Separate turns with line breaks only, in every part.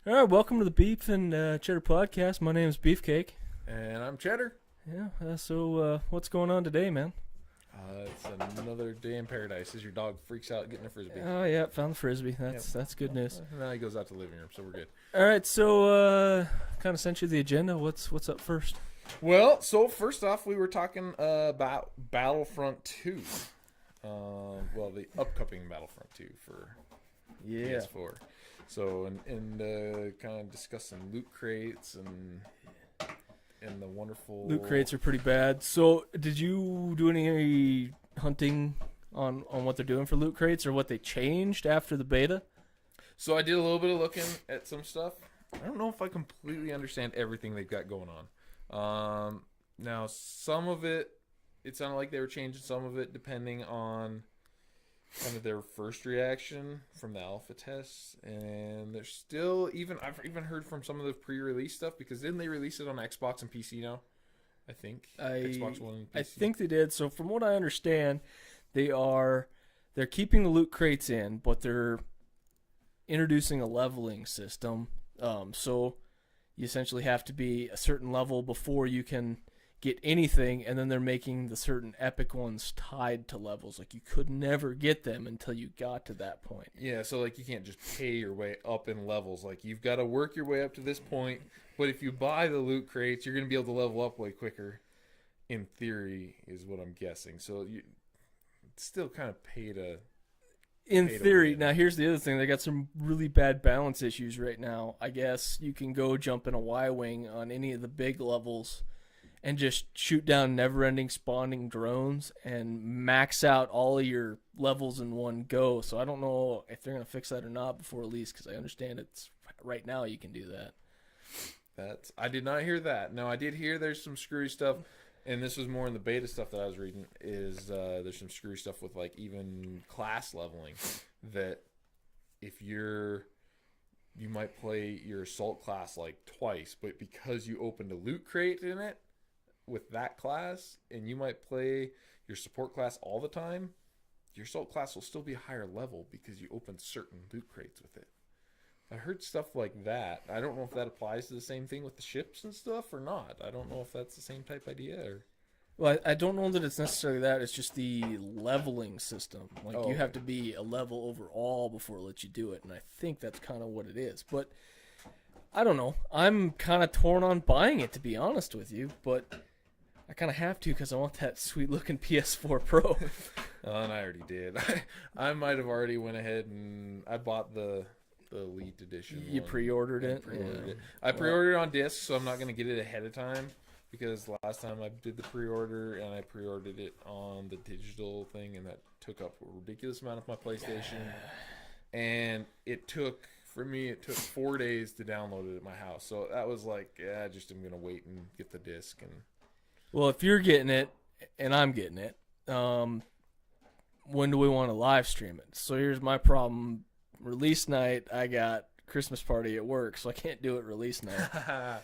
All right, welcome to the Beef and Chetter podcast. My name is Beefcake.
And I'm Chetter.
Yeah, so what's going on today, man?
It's another day in paradise as your dog freaks out getting a frisbee.
Oh, yeah, found the frisbee. That's good news.
And now he goes out to the living room, so we're good.
All right, so kind of sent you the agenda. What's up first?
Well, so first off, we were talking about Battlefront 2. Well, the upcoming Battlefront 2 for PS4. So, and kind of discussing loot crates and the wonderful...
Loot crates are pretty bad. So, did you do any hunting on what they're doing for loot crates or what they changed after the beta?
So, I did a little bit of looking at some stuff. I don't know if I completely understand everything they've got going on. Now, some of it sounded like they were changing some of it depending on kind of their first reaction from the alpha tests, and there's still I've even heard from some of the pre-release stuff, because didn't they release it on Xbox and PC now? I think Xbox One and PC.
I think they did. So from what I understand, they're keeping the loot crates in, but they're introducing a leveling system. So you essentially have to be a certain level before you can get anything, and then they're making the certain epic ones tied to levels. Like, you could never get them until you got to that point.
Yeah, so like you can't just pay your way up in levels. Like, you've got to work your way up to this point, but if you buy the loot crates, you're going to be able to level up way quicker, in theory, is what I'm guessing. So you still kind of pay to...
In theory. Now, here's the other thing. They got some really bad balance issues right now. I guess you can go jump in a Y-Wing on any of the big levels and just shoot down never-ending spawning drones and max out all of your levels in one go. So I don't know if they're going to fix that or not before release, because I understand it's right now you can do that.
I did not hear that. No, I did hear there's some screwy stuff, and this was more in the beta stuff that I was reading, is there's some screwy stuff with like even class leveling, that if you might play your assault class like twice, but because you opened a loot crate in it with that class, and you might play your support class all the time, your assault class will still be a higher level because you opened certain loot crates with it. I heard stuff like that. I don't know if that applies to the same thing with the ships and stuff or not. I don't know if that's the same type idea. Or...
Well, I don't know that it's necessarily that. It's just the leveling system. Like, you have to be a level overall before it lets you do it, and I think that's kind of what it is. But I don't know. I'm kind of torn on buying it, to be honest with you, but I kind of have to because I want that sweet-looking PS4 Pro.
And I already did. I might have already went ahead and I bought the Elite Edition.
You pre-ordered it?
I pre-ordered it on disc, so I'm not going to get it ahead of time, because last time I did the pre-order and I pre-ordered it on the digital thing, and that took up a ridiculous amount of my PlayStation. And it took 4 days to download it at my house. So that was like, I'm going to wait and get the disc. And
well, if you're getting it and I'm getting it, when do we want to live stream it? So here's my problem. Release night, I got Christmas party at work, so I can't do it release night.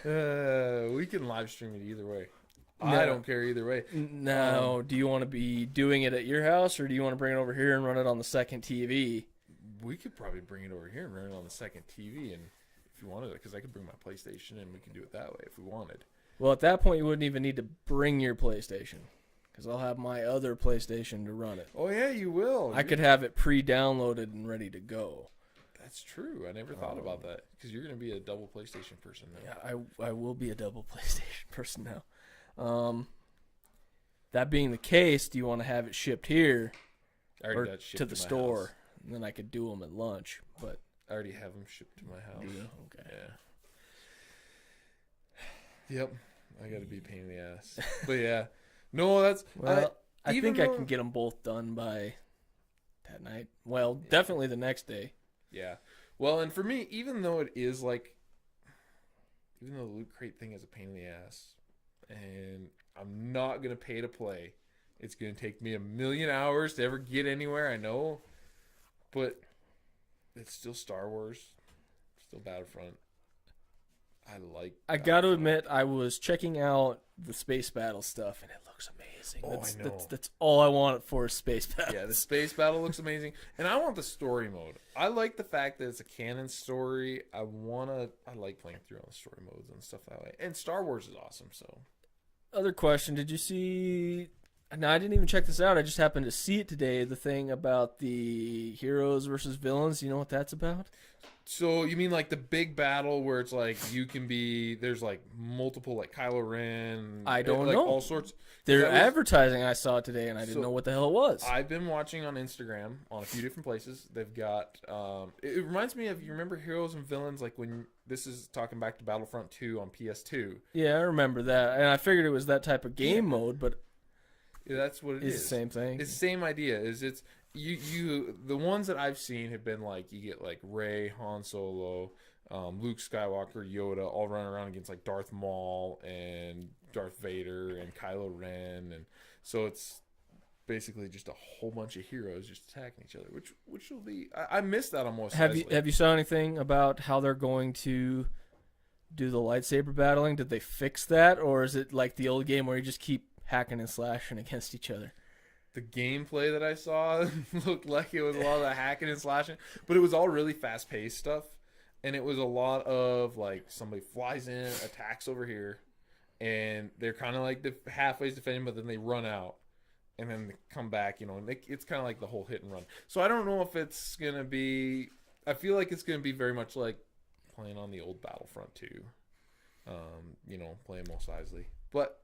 We can live stream it either way. No. I don't care either way.
No, do you want to be doing it at your house, or do you want to bring it over here and run it on the second TV?
We could probably bring it over here and run it on the second TV, and if you wanted it, because I could bring my PlayStation and we could do it that way if we wanted.
Well, at that point, you wouldn't even need to bring your PlayStation, because I'll have my other PlayStation to run it.
Oh, yeah, you will.
I could have it pre-downloaded and ready to go.
That's true. I never thought about that, because you're going to be a double PlayStation person now.
Yeah, I will be a double PlayStation person now. That being the case, do you want to have it shipped here or to the store? House. And then I could do them at lunch. But
I already have them shipped to my house.
Yeah. Okay.
Yeah. Yep. I got to be a pain in the ass. But yeah. No, that's...
Well, I think I can get them both done by that night. Well, definitely the next day.
Yeah. Well, and for me, even though it is like... Even though the loot crate thing is a pain in the ass, and I'm not going to pay to play, it's going to take me 1,000,000 hours to ever get anywhere, I know. But it's still Star Wars. Still Battlefront.
I got to admit, I was checking out the space battle stuff, and it looks amazing.
Oh, I know.
That's all I want for space battle.
Yeah, the space battle looks amazing, and I want the story mode. I like the fact that it's a canon story. I like playing through all the story modes and stuff that way. And Star Wars is awesome. So,
Other question: did you see? No, I didn't even check this out. I just happened to see it today. The thing about the heroes versus villains. You know what that's about?
so you mean like the big battle where it's like you can be there's like multiple like Kylo Ren.
I don't
like
know.
all sorts.
They're
That was-
advertising. I saw it today, and I didn't
So,
know what the hell it was.
I've been watching on Instagram on a few different places. They've got it reminds me of, you remember Heroes and Villains, like when this is talking back to Battlefront 2 on PS2.
Yeah, I remember that, and I figured it was that type of game mode, but
Yeah, that's what it
it's
is.
the same thing.
It's the same idea. Is it's you the ones that I've seen have been like you get like Rey, Han Solo, Luke Skywalker, Yoda, all running around against like Darth Maul and Darth Vader and Kylo Ren, and so it's basically just a whole bunch of heroes just attacking each other, which will be I missed that on Mos Eisley.
Have you saw anything about how they're going to do the lightsaber battling? Did they fix that, or is it like the old game where you just keep hacking and slashing against each other?
The gameplay that I saw looked like it was a lot of the hacking and slashing, but it was all really fast paced stuff, and it was a lot of like somebody flies in, attacks over here, and they're kind of like halfway defending, but then they run out, and then they come back, and it's kind of like the whole hit and run. So I don't know if it's gonna be. I feel like it's gonna be very much like playing on the old Battlefront 2, playing Mos Eisley, but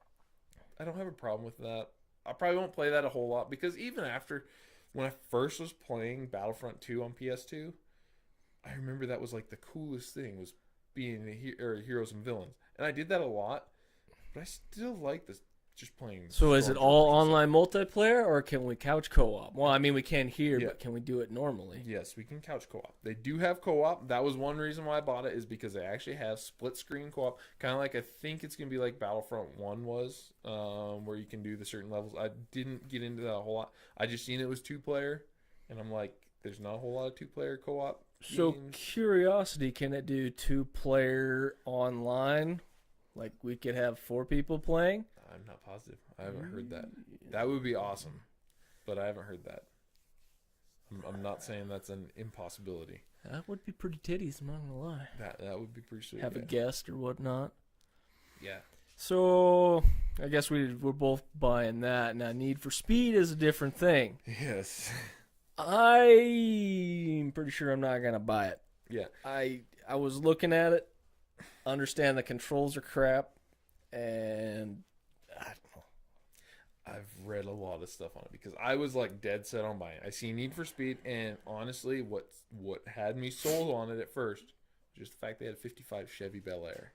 I don't have a problem with that. I probably won't play that a whole lot because even after when I first was playing Battlefront 2 on PS2, I remember that was like the coolest thing was being heroes and villains, and I did that a lot. But I still like this just playing.
So is it
Stormtroopers
all
and stuff.
online multiplayer, or can we couch co-op? Well, I mean, we can here,
Yeah.
but can we do it normally?
Yes, we can couch co-op. They do have co-op. That was one reason why I bought it, is because they actually have split screen co-op. Kind of like, I think it's going to be like Battlefront 1 was, where you can do the certain levels. I didn't get into that a whole lot. I just seen it was 2-player, and I'm like, there's not a whole lot of 2-player co-op
So
games.
curiosity, can it do 2-player online? Like we could have 4 people playing?
I'm not positive. I haven't heard that. That would be awesome, but I haven't heard that. I'm not saying that's an impossibility.
That would be pretty titties, I'm not gonna lie.
That would be pretty sweet.
Have a guest or whatnot.
Yeah.
So I guess we're both buying that. Now Need for Speed is a different thing.
Yes.
I'm pretty sure I'm not gonna buy it.
Yeah.
I was looking at it, understand the controls are crap, and I don't know.
I've read a lot of stuff on it because I was like dead set on buying it. I see Need for Speed, and honestly, what had me sold on it at first was just the fact they had a 55 Chevy Bel Air.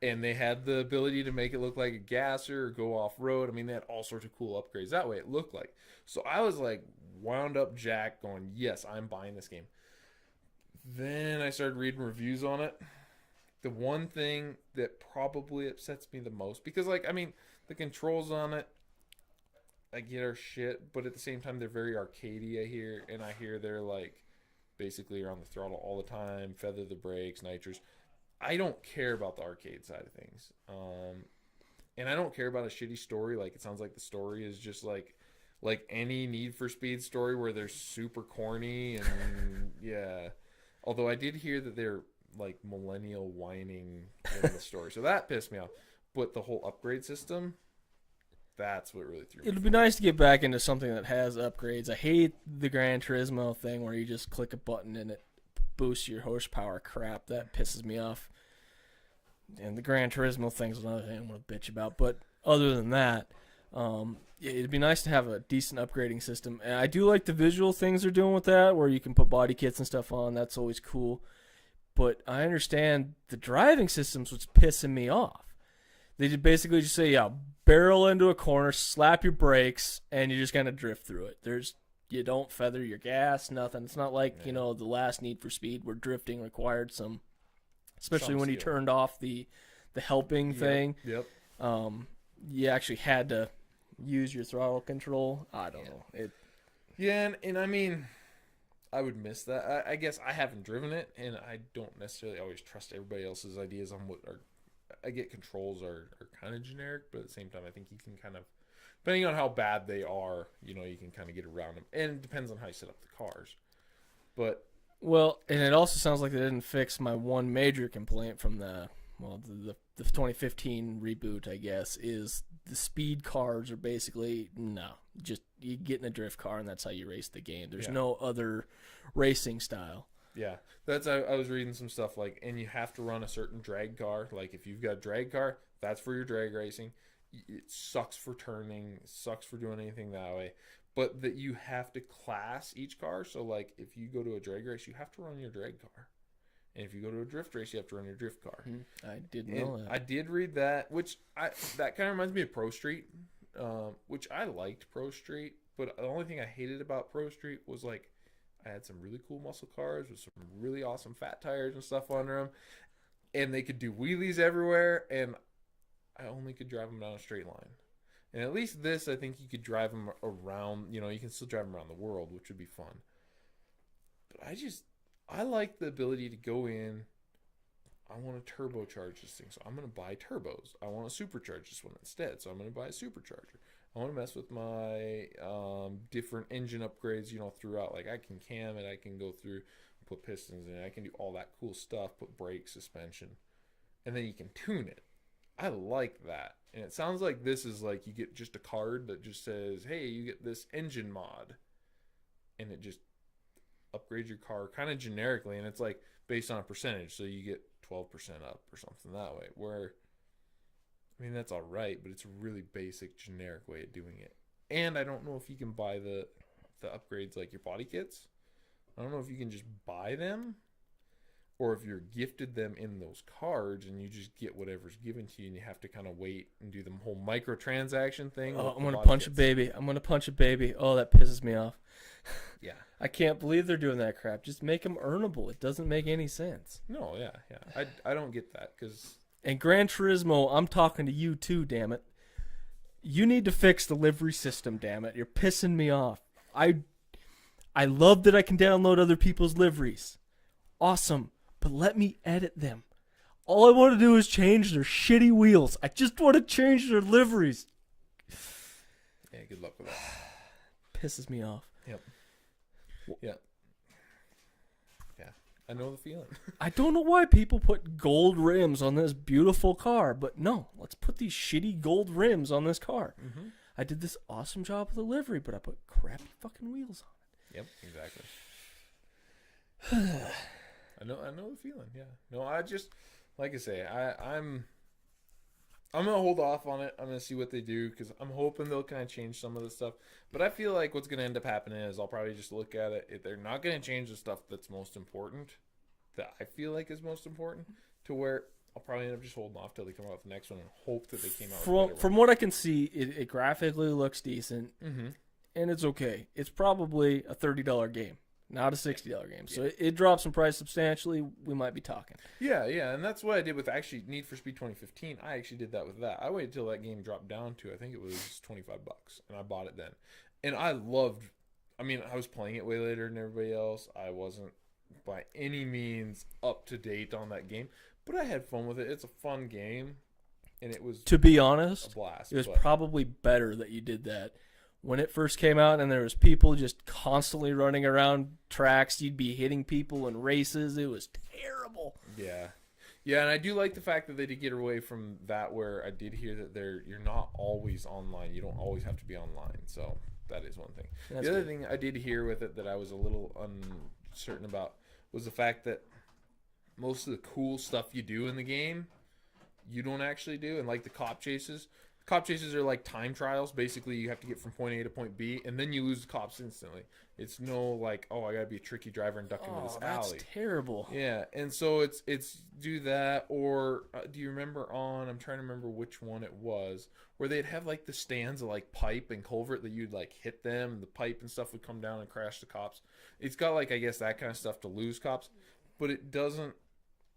And they had the ability to make it look like a gasser or go off road. I mean, they had all sorts of cool upgrades. That way it looked like. So I was like wound up Jack going, yes, I'm buying this game. Then I started reading reviews on it. The one thing that probably upsets me the most, because like, I mean, the controls on it, I get our shit, but at the same time, they're very arcadey, I hear. And I hear they're like, basically you're on the throttle all the time, feather the brakes, nitrous. I don't care about the arcade side of things. And I don't care about a shitty story. Like, it sounds like the story is just like any Need for Speed story where they're super corny and yeah. Although I did hear that they're like millennial whining in the story. So that pissed me off. But the whole upgrade system, that's what really threw me.
It'd be nice to get back into something that has upgrades. I hate the Gran Turismo thing where you just click a button and it boosts your horsepower crap. That pisses me off. And the Gran Turismo thing's another thing I want to bitch about. But other than that, it'd be nice to have a decent upgrading system. And I do like the visual things they're doing with that, where you can put body kits and stuff on. That's always cool. But I understand the driving system's what's pissing me off. They basically just say, yeah, barrel into a corner, slap your brakes, and you're just going to drift through it. You don't feather your gas, nothing. It's not like, the last Need for Speed where drifting required some, especially when you turned off the helping thing.
Yep.
You actually had to use your throttle control. I don't know.
Yeah, and I mean, I would miss that. I guess I haven't driven it, and I don't necessarily always trust everybody else's ideas on what are. I get controls are kind of generic, but at the same time, I think you can kind of, depending on how bad they are, you can kind of get around them, and it depends on how you set up the cars. But
Well, and it also sounds like they didn't fix my one major complaint from the 2015 reboot, I guess, is the speed cars are basically, no, just you get in a drift car and that's how you race the game. There's no other racing style.
yeah, that's I was reading some stuff like, and you have to run a certain drag car. Like if you've got a drag car, that's for your drag racing. It sucks for turning, sucks for doing anything that way. But that you have to class each car. So like if you go to a drag race, you have to run your drag car. And if you go to a drift race, you have to run your drift car.
I didn't know that.
I did read that, that kind of reminds me of Pro Street, which I liked Pro Street. But the only thing I hated about Pro Street was like I had some really cool muscle cars with some really awesome fat tires and stuff under them, and they could do wheelies everywhere, and I only could drive them down a straight line. And at least this, I think you could drive them around. You can still drive them around the world, which would be fun. But I like the ability to go in. I want to turbocharge this thing, so I'm going to buy turbos. I want to supercharge this one instead, so I'm going to buy a supercharger. I want to mess with my different engine upgrades, throughout. Like I can cam it, I can go through, put pistons in it, I can do all that cool stuff, put brake, suspension, and then you can tune it. I like that. And it sounds like this is like you get just a card that just says, hey, you get this engine mod, and it just upgrade your car kind of generically, and it's like based on a percentage, so you get 12% up or something that way, where that's all right, but it's a really basic generic way of doing it. And I don't know if you can buy the upgrades like your body kits. I don't know if you can just buy them or if you're gifted them in those cards and you just get whatever's given to you and you have to kind of wait and do the whole microtransaction thing.
I'm going to punch a baby. I'm going to punch a baby. Oh, that pisses me off.
Yeah.
I can't believe they're doing that crap. Just make them earnable. It doesn't make any sense.
No, yeah. I don't get that because...
And Gran Turismo, I'm talking to you too, damn it. You need to fix the livery system, damn it. You're pissing me off. I love that I can download other people's liveries. Awesome. But let me edit them. All I want to do is change their shitty wheels. I just want to change their liveries.
Yeah, good luck with that.
Pisses me off.
Yep. Yeah. Yeah. I know the feeling.
I don't know why people put gold rims on this beautiful car, but no, let's put these shitty gold rims on this car. Mm-hmm. I did this awesome job with the livery, but I put crappy fucking wheels on it.
Yep, exactly. I know the feeling. Yeah. No, I just, like I say, I'm gonna hold off on it. I'm gonna see what they do because I'm hoping they'll kind of change some of the stuff. But I feel like what's gonna end up happening is I'll probably just look at it. If they're not gonna change the stuff that's most important, that I feel like is most important, to where I'll probably end up just holding off till they come out with the next one and hope that they came out with a better one.
From what I can see, it graphically looks decent, and it's okay. It's probably a $30 game. Not a $60 game. So it drops in price substantially. We might be talking.
Yeah. And that's what I did with actually Need for Speed 2015. I actually did that with that. I waited till that game dropped down to, I think it was $25, and I bought it then. And I was playing it way later than everybody else. I wasn't by any means up to date on that game, but I had fun with it. It's a fun game, and it was,
to be honest,
a blast.
It was probably better that you did that. When it first came out and there was people just constantly running around tracks, you'd be hitting people in races. It was terrible.
Yeah. Yeah, and I do like the fact that they did get away from that, where I did hear that you're not always online. You don't always have to be online. So that is one thing. The other thing I did hear with it that I was a little uncertain about was the fact that most of the cool stuff you do in the game, you don't actually do. And like the cop chases. Cop chases are like time trials. Basically, you have to get from point A to point B, and then you lose the cops instantly. It's no like, oh, I gotta be a tricky driver and duck into this alley.
That's terrible.
Yeah, and so it's do that, or do you remember I'm trying to remember which one it was, where they'd have like the stands of like pipe and culvert that you'd like hit them, and the pipe and stuff would come down and crash the cops. It's got like, I guess, that kind of stuff to lose cops, but it doesn't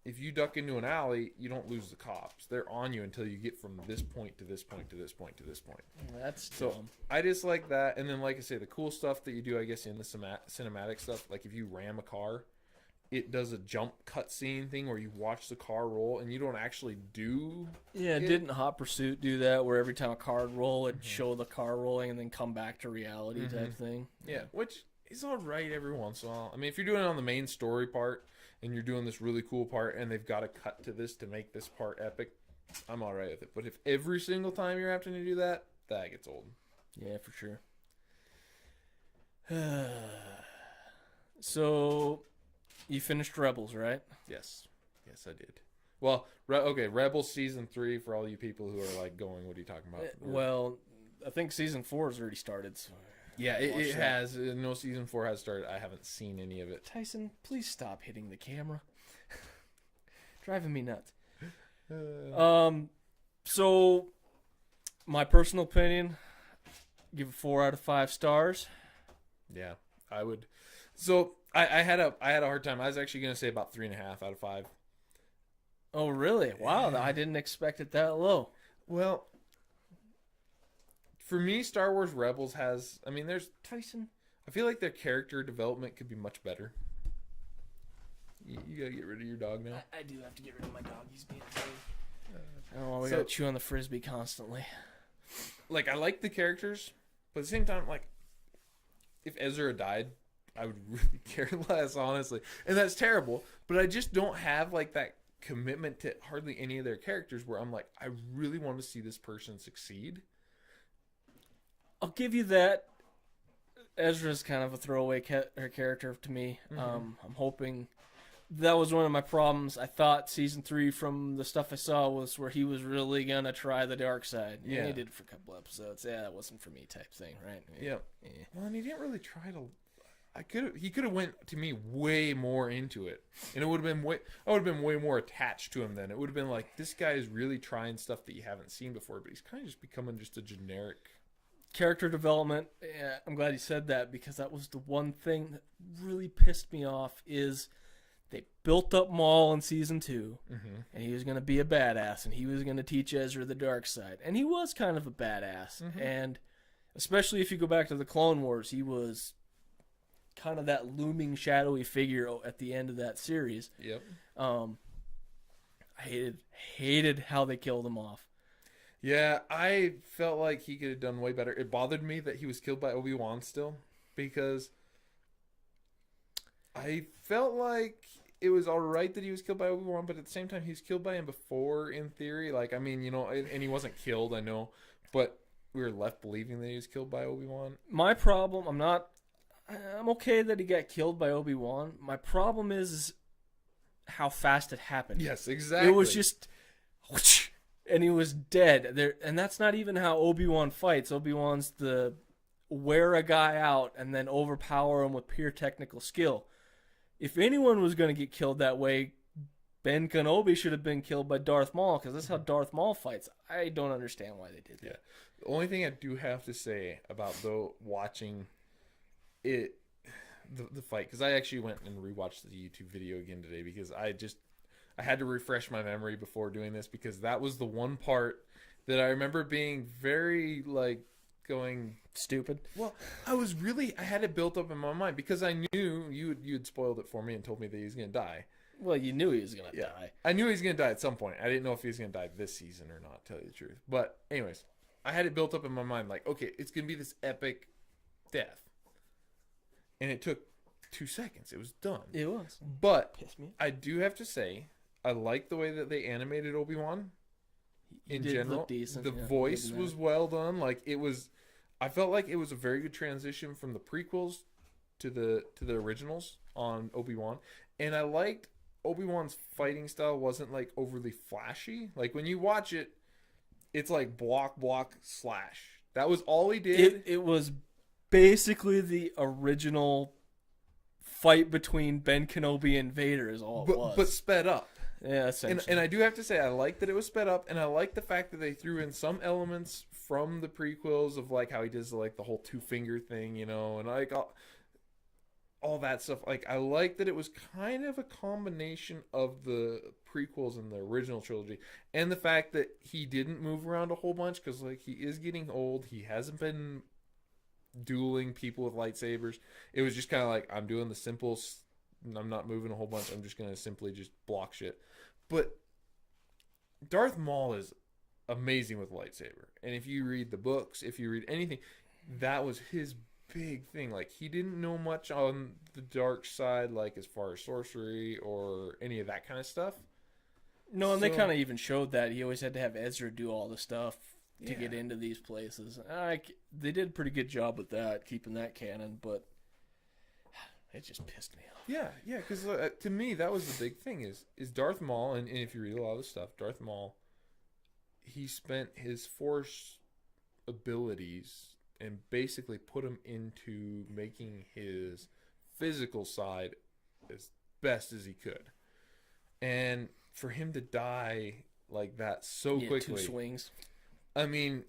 if you duck into an alley, you don't lose the cops. They're on you until you get from this point to this point to this point to this point.
That's
so
dumb.
I just like that. And then, like I say, the cool stuff that you do, I guess, in the cinematic stuff, like if you ram a car, it does a jump cutscene thing where you watch the car roll and you don't actually do.
Yeah, didn't Hot Pursuit do that? Where every time a car would roll, it'd show the car rolling and then come back to reality type thing.
Yeah, which is all right every once in a while. I mean, if you're doing it on the main story part and you're doing this really cool part and they've got to cut to this to make this part epic, I'm all right with it. But if every single time you're having to do that, that gets old.
Yeah, for sure. So, you finished Rebels, right?
Yes, I did. Well, okay, Rebels Season 3 for all you people who are like going, what are you talking about?
Well, I think Season 4 has already started. So
yeah, it has. No, Season 4 has started. I haven't seen any of it.
Tyson, please stop hitting the camera. Driving me nuts. So, my personal opinion, give it 4 out of 5 stars.
Yeah, I would. So, I had a hard time. I was actually going to say about 3.5 out of 5.
Oh, really? Wow, I didn't expect it that low.
Well, for me, Star Wars Rebels has... I mean, there's...
Tyson?
I feel like their character development could be much better. You got to get rid of your dog now.
I do have to get rid of my dog. He's being I don't know, we got to chew on the Frisbee constantly.
Like, I like the characters, but at the same time, like, if Ezra died, I would really care less, honestly. And that's terrible, but I just don't have, like, that commitment to hardly any of their characters where I'm like, I really want to see this person succeed.
I'll give you that. Ezra's kind of a throwaway character to me. I'm hoping... That was one of my problems. I thought Season 3, from the stuff I saw, was where he was really going to try the dark side. Yeah, he did it for a couple episodes. Yeah, that wasn't for me type thing, right?
Yeah. Well, and he didn't really try to... He could have went, to me, way more into it. And it would have been I would have been way more attached to him then. It would have been like, this guy is really trying stuff that you haven't seen before, but he's kind of just becoming just a generic...
Character development, yeah, I'm glad you said that, because that was the one thing that really pissed me off is... They built up Maul in Season 2, and he was going to be a badass, and he was going to teach Ezra the dark side. And he was kind of a badass. And especially if you go back to the Clone Wars, he was kind of that looming, shadowy figure at the end of that series.
Yep.
I hated how they killed him off.
Yeah, I felt like he could have done way better. It bothered me that he was killed by Obi-Wan still, because... I felt like it was all right that he was killed by Obi-Wan, but at the same time, he was killed by him before, in theory. Like, I mean, you know, and he wasn't killed, I know, but we were left believing that he was killed by Obi-Wan.
My problem, I'm okay that he got killed by Obi-Wan. My problem is how fast it happened.
Yes, exactly.
It was just, and he was dead. And that's not even how Obi-Wan fights. Obi-Wan's the wear a guy out and then overpower him with pure technical skill. If anyone was going to get killed that way, Ben Kenobi should have been killed by Darth Maul, because that's how Darth Maul fights. I don't understand why they did that.
Yeah. The only thing I do have to say about watching it, the fight, because I actually went and rewatched the YouTube video again today, because I had to refresh my memory before doing this, because that was the one part that I remember being very, like, going
stupid.
Well, I had it built up in my mind, because I knew you had spoiled it for me and told me that he was going to die.
Well, you knew he was going to die.
I knew he was going to die at some point. I didn't know if he was going to die this season or not, to tell you the truth. But anyways, I had it built up in my mind, like, okay, it's going to be this epic death. And it took 2 seconds. It was done.
It was.
But
Pissed me.
I do have to say, I like the way that they animated Obi-Wan. In general,
decent,
the voice was well done. Like, it was, I felt like it was a very good transition from the prequels to the originals on Obi-Wan. And I liked Obi-Wan's fighting style wasn't like overly flashy. Like, when you watch it, it's like block, slash. That was all he did.
It was basically the original fight between Ben Kenobi and Vader is all it was.
But sped up.
Yeah, essentially.
And I do have to say, I like that it was sped up, and I like the fact that they threw in some elements from the prequels of, like, how he does, like, the whole 2-finger thing, you know, and, like, all that stuff. Like, I like that it was kind of a combination of the prequels and the original trilogy, and the fact that he didn't move around a whole bunch because, like, he is getting old. He hasn't been dueling people with lightsabers. It was just kind of like, I'm doing the simple. I'm not moving a whole bunch. I'm just gonna simply just block shit. But Darth Maul is amazing with lightsaber, and if you read the books, if you read anything, that was his big thing. Like, he didn't know much on the dark side, like as far as sorcery or any of that kind of stuff.
No, and they kind of even showed that he always had to have Ezra do all the stuff to
Yeah.
get into these places. They did a pretty good job with that, keeping that canon, but it just pissed me off.
Yeah, because to me that was the big thing is Darth Maul, and if you read a lot of the stuff, Darth Maul, he spent his Force abilities and basically put him into making his physical side as best as he could, and for him to die like that so quickly,
2 swings.
I mean,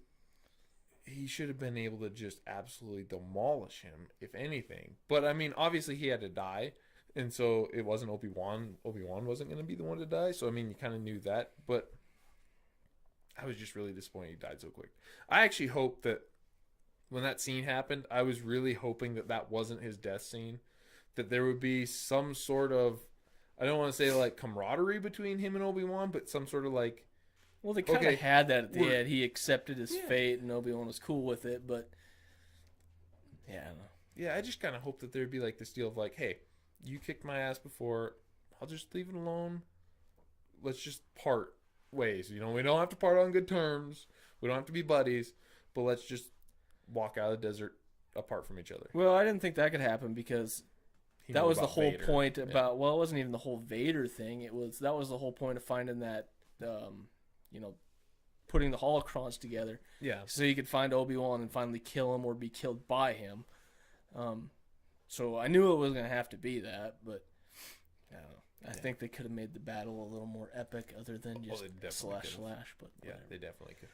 he should have been able to just absolutely demolish him, if anything. But I mean, obviously he had to die, and so it wasn't Obi-Wan. Obi-Wan wasn't going to be the one to die. So I mean, you kind of knew that. But I was just really disappointed he died so quick. I actually hope that when that scene happened, I was really hoping that that wasn't his death scene. That there would be some sort of, I don't want to say like camaraderie between him and Obi-Wan, but some sort of like,
Well, they kind of
okay,
had that at the end. He accepted his fate, and Obi-Wan was cool with it, but yeah, I don't know.
yeah, I just kind of hope that there'd be like this deal of like, hey, you kicked my ass before, I'll just leave it alone. Let's just part ways. You know, we don't have to part on good terms. We don't have to be buddies, but let's just walk out of the desert apart from each other.
Well, I didn't think that could happen because
He
that
knew
was the
about
whole
Vader.
point about. Well, it wasn't even the whole Vader thing. That was the whole point of finding that, putting the holocrons together,
Yeah.
so you could find Obi-Wan and finally kill him or be killed by him. So I knew it was gonna have to be that, but I don't know. I think they could have made the battle a little more epic, other than just
they definitely
slash. But
Yeah,
whatever.
they definitely could.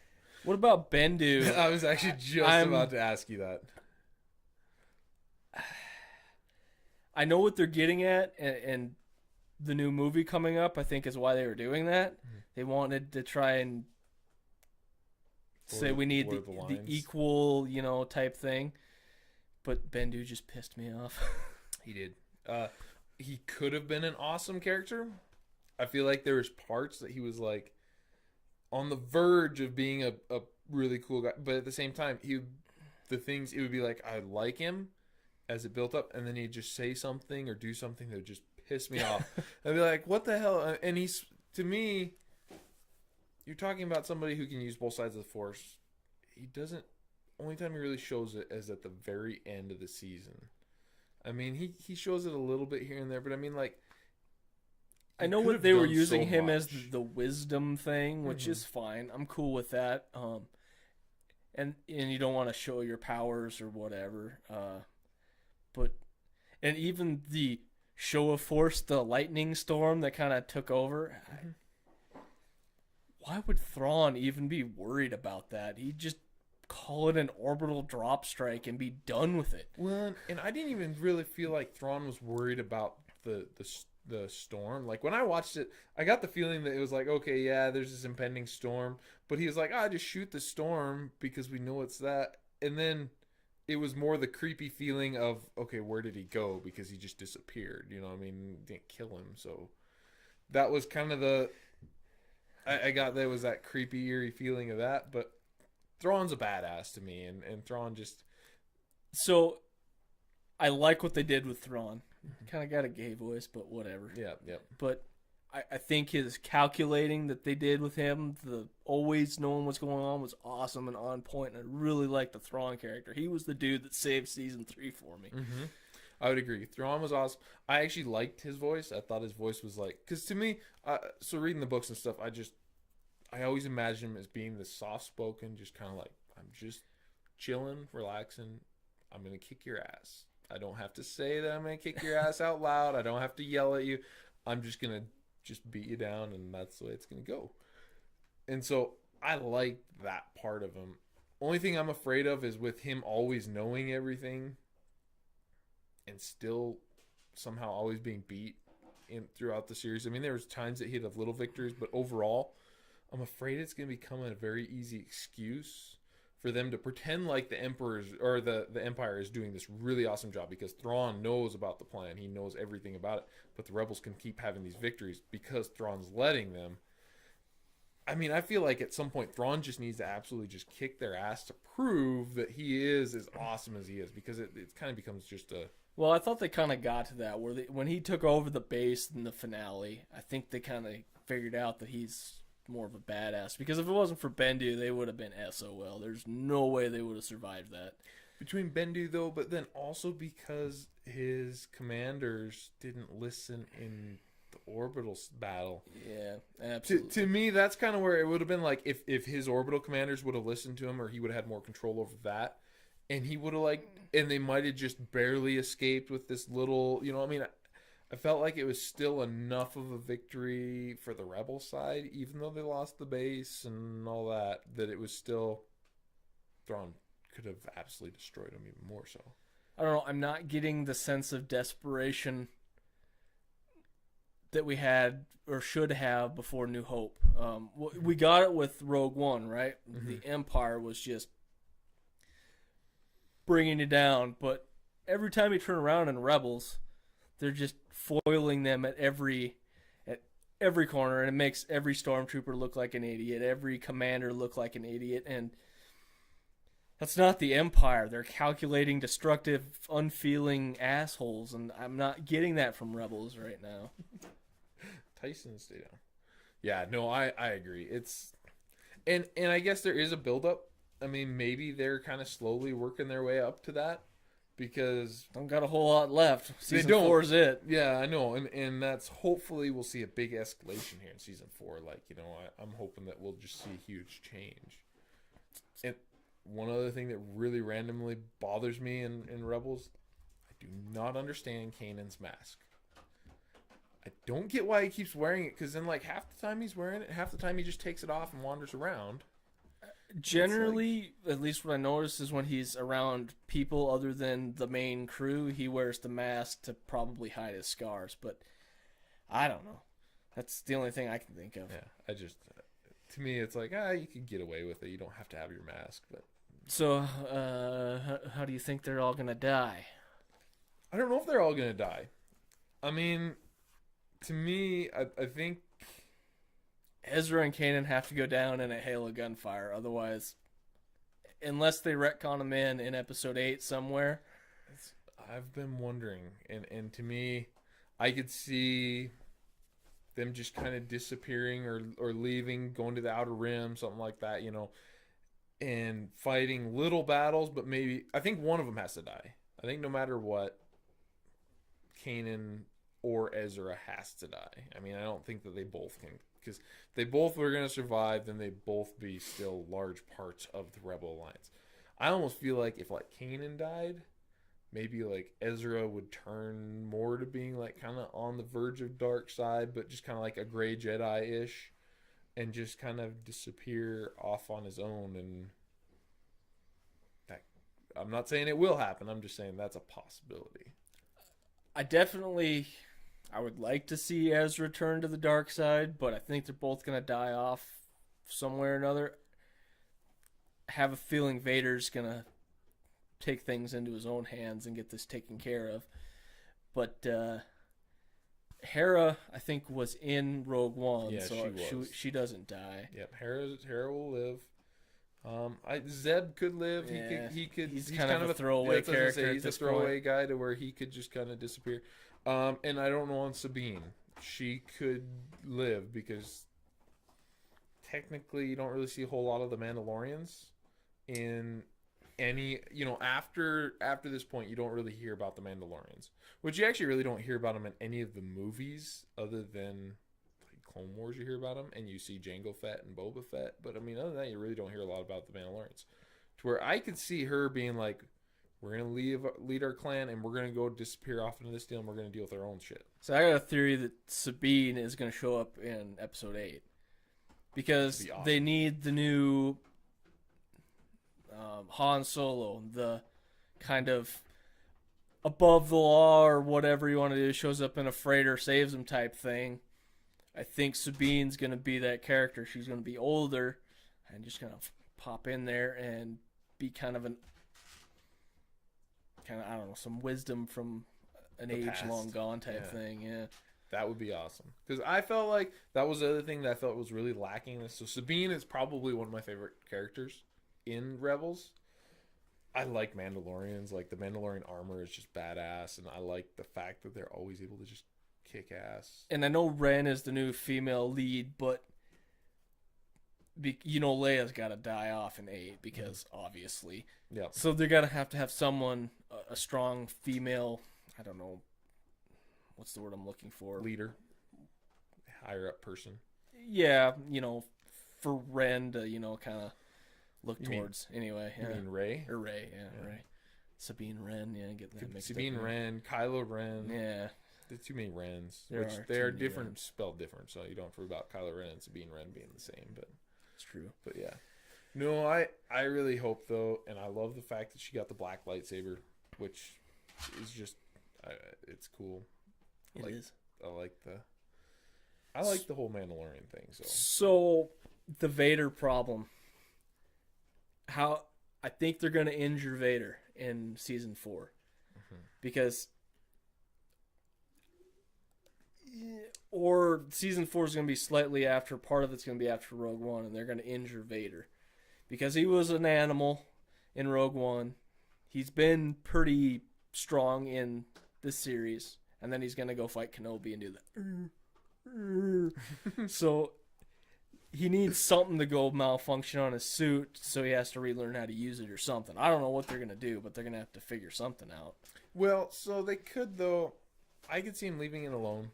What about Bendu?
I was actually just about to ask you that.
I know what they're getting at, and the new movie coming up, I think, is why they were doing that.
Mm-hmm.
They wanted to try and say we need
Blur the
the
lines.
equal, type thing. But Bendu just pissed me off.
He did. He could have been an awesome character. I feel like there was parts that he was like on the verge of being a really cool guy, but at the same time, it would be like, I like him as it built up, and then he'd just say something or do something that would just piss me off. I'd be like, what the hell? And he's, to me, you're talking about somebody who can use both sides of the Force. He doesn't. Only time he really shows it is at the very end of the season. I mean, he shows it a little bit here and there, but I mean, like,
I know what they were using him as the wisdom thing, which is fine. I'm cool with that. And you don't want to show your powers or whatever. And even the show of force, the lightning storm that kind of took over. Why would Thrawn even be worried about that? He'd just call it an orbital drop strike and be done with it.
Well, and I didn't even really feel like Thrawn was worried about the storm. Like, when I watched it, I got the feeling that it was like, okay, yeah, there's this impending storm, but he was like, just shoot the storm because we know it's that. And then it was more the creepy feeling of, okay, where did he go? Because he just disappeared. You know what I mean? Didn't kill him. So that was kind of I got there was that creepy, eerie feeling of that. But Thrawn's a badass to me, and Thrawn just...
So I like what they did with Thrawn. Kind of got a gay voice, but whatever.
Yeah.
But I think his calculating that they did with him, the always knowing what's going on, was awesome and on point. And I really liked the Thrawn character. He was the dude that saved season 3 for me.
Mm-hmm. I would agree. Thrawn was awesome. I actually liked his voice. I thought his voice was like... Because to me, so reading the books and stuff, I always imagine him as being the soft-spoken, just kind of like, I'm just chilling, relaxing. I'm going to kick your ass. I don't have to say that I'm going to kick your ass out loud. I don't have to yell at you. I'm just going to just beat you down, and that's the way it's going to go. And so I like that part of him. Only thing I'm afraid of is with him always knowing everything. and still somehow always being beat throughout the series. I mean, there was times that he'd have little victories, but overall, I'm afraid it's going to become a very easy excuse for them to pretend like the Emperor's or the Empire is doing this really awesome job, because Thrawn knows about the plan. He knows everything about it, but the rebels can keep having these victories because Thrawn's letting them. I mean, I feel like at some point Thrawn just needs to absolutely just kick their ass to prove that he is as awesome as he is, because it kind of becomes just a...
Well, I thought they kind of got to that where when he took over the base in the finale, I think they kind of figured out that he's more of a badass. Because if it wasn't for Bendu, they would have been SOL. There's no way they would have survived that.
Between Bendu, though, but then also because his commanders didn't listen in the orbital battle.
Yeah, absolutely.
To me, that's kind of where it would have been like if his orbital commanders would have listened to him, or he would have had more control over that. And he would have and they might have just barely escaped with this little, I mean, I felt like it was still enough of a victory for the rebel side, even though they lost the base and all that, that it was still, Thrawn could have absolutely destroyed him even more so.
I don't know. I'm not getting the sense of desperation that we had or should have before New Hope. We got it with Rogue One, right? Mm-hmm. The Empire was just bringing it down, but every time you turn around in Rebels, they're just foiling them at every corner, and it makes every stormtrooper look like an idiot, every commander look like an idiot, and that's not the Empire. They're calculating, destructive, unfeeling assholes, and I'm not getting that from Rebels right now.
Tyson, stay down. Yeah, no, I agree. It's and I guess there is a buildup. I mean, maybe they're kind of slowly working their way up to that, because
don't got a whole lot left. Season 4 is it.
Yeah, I know, and that's hopefully we'll see a big escalation here in season 4. Like, I'm hoping that we'll just see a huge change. And one other thing that really randomly bothers me in Rebels, I do not understand Kanan's mask. I don't get why he keeps wearing it, because then half the time he's wearing it, half the time he just takes it off and wanders around.
Generally, at least what I noticed is when he's around people other than the main crew, he wears the mask to probably hide his scars. But I don't know. That's the only thing I can think of.
Yeah, to me, it's like, you can get away with it. You don't have to have your mask. But
so, how do you think they're all gonna die?
I don't know if they're all gonna die. I mean, to me, I think
Ezra and Kanan have to go down in a hail of gunfire. Otherwise, unless they retcon them in episode 8 somewhere.
I've been wondering. And to me, I could see them just kind of disappearing or leaving, going to the Outer Rim, something like that, and fighting little battles. But maybe, I think one of them has to die. I think no matter what, Kanan or Ezra has to die. I mean, I don't think that they both can, because they both were going to survive, then they'd both be still large parts of the Rebel Alliance. I almost feel like if Kanan died, maybe Ezra would turn more to being kind of on the verge of dark side, but just kind of like a gray Jedi-ish, and just kind of disappear off on his own. And I'm not saying it will happen. I'm just saying that's a possibility.
I would like to see Ezra turn to the dark side, but I think they're both going to die off somewhere or another. I have a feeling Vader's going to take things into his own hands and get this taken care of. But Hera, I think, was in Rogue One,
yeah,
so
she
doesn't die.
Yep, Hera will live. Zeb could live.
Yeah,
He's
kind of a throwaway character.
He's a throwaway guy to where he could just kind of disappear. And I don't know on Sabine. She could live, because technically you don't really see a whole lot of the Mandalorians in any, after this point, you don't really hear about the Mandalorians, which you actually really don't hear about them in any of the movies other than Clone Wars. You hear about them and you see Jango Fett and Boba Fett, but I mean, other than that, you really don't hear a lot about the Mandalorians, to where I could see her being like, we're going to lead our clan, and we're going to go disappear off into this deal, and we're going to deal with our own shit.
So I got a theory that Sabine is going to show up in episode 8. Because
awesome.
They need the new Han Solo, the kind of above the law or whatever you want to do, shows up in a freighter, saves him type thing. I think Sabine's going to be that character. She's going to be older and just going to pop in there and be I don't know, some wisdom from an
The
age
past.
long gone type thing. Yeah.
That would be awesome. Because I felt like that was the other thing that I felt was really lacking in this. So Sabine is probably one of my favorite characters in Rebels. I like Mandalorians. Like, the Mandalorian armor is just badass. And I like the fact that they're always able to just kick ass.
And I know Ren is the new female lead, but Leia's got to die off in 8 because obviously.
Yeah.
So they're going to have someone, a strong female, I don't know, what's the word I'm looking for?
Leader. Higher up person.
Yeah, for Ren to, kind of look
You mean-
towards. Anyway,
You
yeah.
mean Rey?
Or Ray, yeah,
Yeah.
Ray. Sabine Wren, yeah, get that mixed
Sabine
up.
Wren, Kylo Ren.
Yeah,
There's too many Rens.
There
Which
are
they
too
are
many
different,
Rens.
spelled different. So you don't have to worry about Kylo Ren and Sabine Wren being the same.
it's true.
But yeah. No, I really hope, though, and I love the fact that she got the black lightsaber, which is just, it's cool.
It is.
I like the whole Mandalorian thing.
So, the Vader problem. I think they're going to injure Vader in season 4. Because, or season 4 is going to be slightly after, part of it's going to be after Rogue One, and they're going to injure Vader. Because he was an animal in Rogue One. He's been pretty strong in this series. And then he's going to go fight Kenobi and do that. So he needs something to go malfunction on his suit, so he has to relearn how to use it or something. I don't know what they're going to do, but they're going to have to figure something out.
Well, so they could, though. I could see him leaving it alone.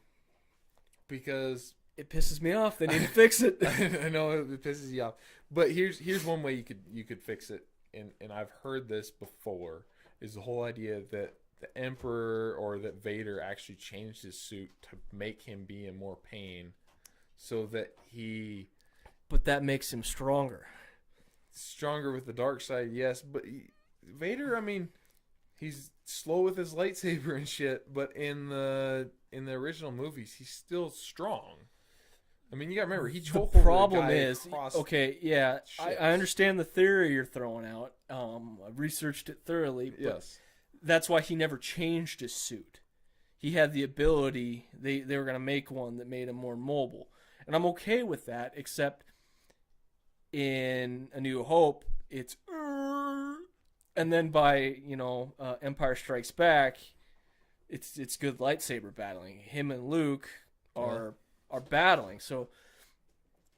Because
It pisses me off. They need to fix it.
I know it pisses you off. But here's one way you could fix it, and I've heard this before, is the whole idea that the Emperor or that Vader actually changed his suit to make him be in more pain so that he...
But that makes him stronger.
Stronger with the dark side, yes. But Vader, I mean, he's slow with his lightsaber and shit, but in the original movies, he's still strong. I mean, you gotta remember, he
The
choked over
problem
a guy
is,
across
okay, yeah,
ships.
I understand the theory you're throwing out. I've researched it thoroughly. But
Yes.
that's why he never changed his suit. He had the ability, they were going to make one that made him more mobile. And I'm okay with that, except in A New Hope, it's... And then by, Empire Strikes Back, it's good lightsaber battling. Him and Luke are battling. So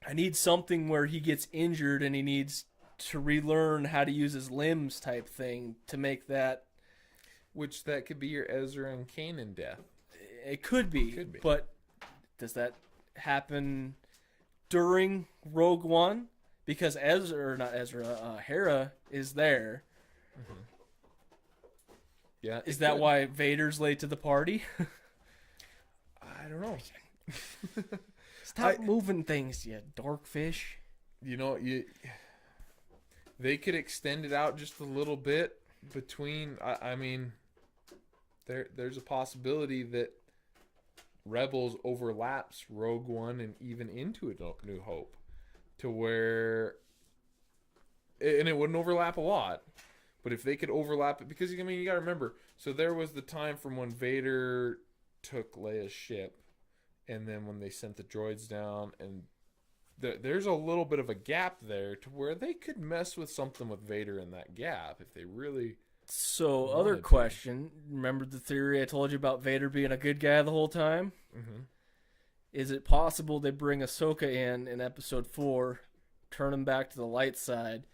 I need something where he gets injured and he needs to relearn how to use his limbs type thing to make that...
Which that could be your Ezra and Kanan death.
It could be,
Could be.
but does that happen during Rogue One? Because Hera is there.
Yeah.
Is
it
that
could.
why Vader's late to the party?
I don't know.
Stop moving things, you dorkfish.
They could extend it out just a little bit between. I mean, there's a possibility that Rebels overlaps Rogue One and even into A New Hope, to where, and it wouldn't overlap a lot, but if they could overlap it, because I mean, you got to remember. So there was the time from when Vader took Leia's ship, and then when they sent the droids down, and there's a little bit of a gap there to where they could mess with something with Vader in that gap if they really.
So,
wanted
other
to.
question. Remember the theory I told you about Vader being a good guy the whole time?
Mm-hmm.
Is it possible they bring Ahsoka in Episode 4, turn him back to the light side,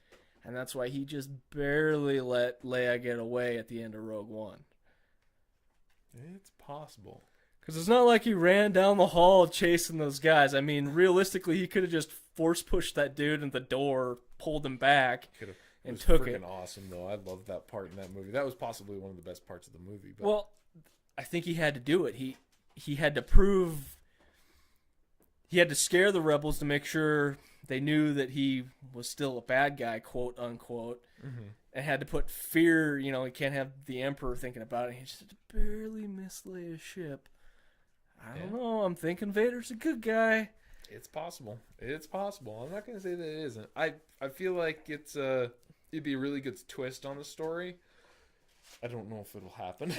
and that's why he just barely let Leia get away at the end of Rogue One?
It's possible.
Because it's not like he ran down the hall chasing those guys. I mean, realistically, he could have just force pushed that dude in the door, pulled him back,
Could have.
and
was
took
freaking
it.
Awesome though. I loved that part in that movie. That was possibly one of the best parts of the movie. But
Well, I think he had to do it. He had to prove. He had to scare the rebels to make sure they knew that he was still a bad guy, quote unquote.
Mhm.
and had to put fear. You can't have the Emperor thinking about it. He just had to barely mislay a ship. I don't know. I'm thinking Vader's a good guy.
It's possible. It's possible. I'm not going to say that it isn't. I feel like it'd be a really good twist on the story. I don't know if it'll happen.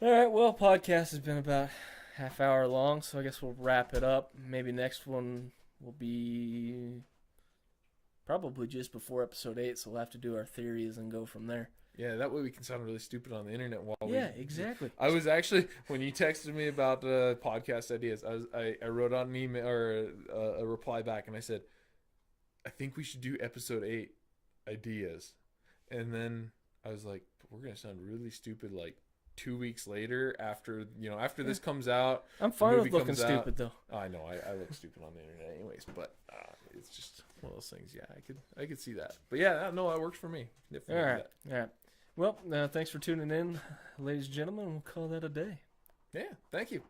All right. Well, podcast has been about half hour long, so I guess we'll wrap it up. Maybe next one will be probably just before episode 8, so we'll have to do our theories and go from there.
Yeah, that way we can sound really stupid on the internet while
exactly.
I was actually, when you texted me about podcast ideas, I wrote on an email or a reply back, and I said, I think we should do episode 8 ideas. And then I was like, we're gonna sound really stupid like 2 weeks later after this comes out.
I'm fine with looking stupid though.
Oh, I know I look stupid on the internet anyways, but it's just one of those things. Yeah, I could see that. But yeah, no, that works for me. Definitely.
All right. Well, thanks for tuning in, ladies and gentlemen. We'll call that a day.
Yeah, thank you.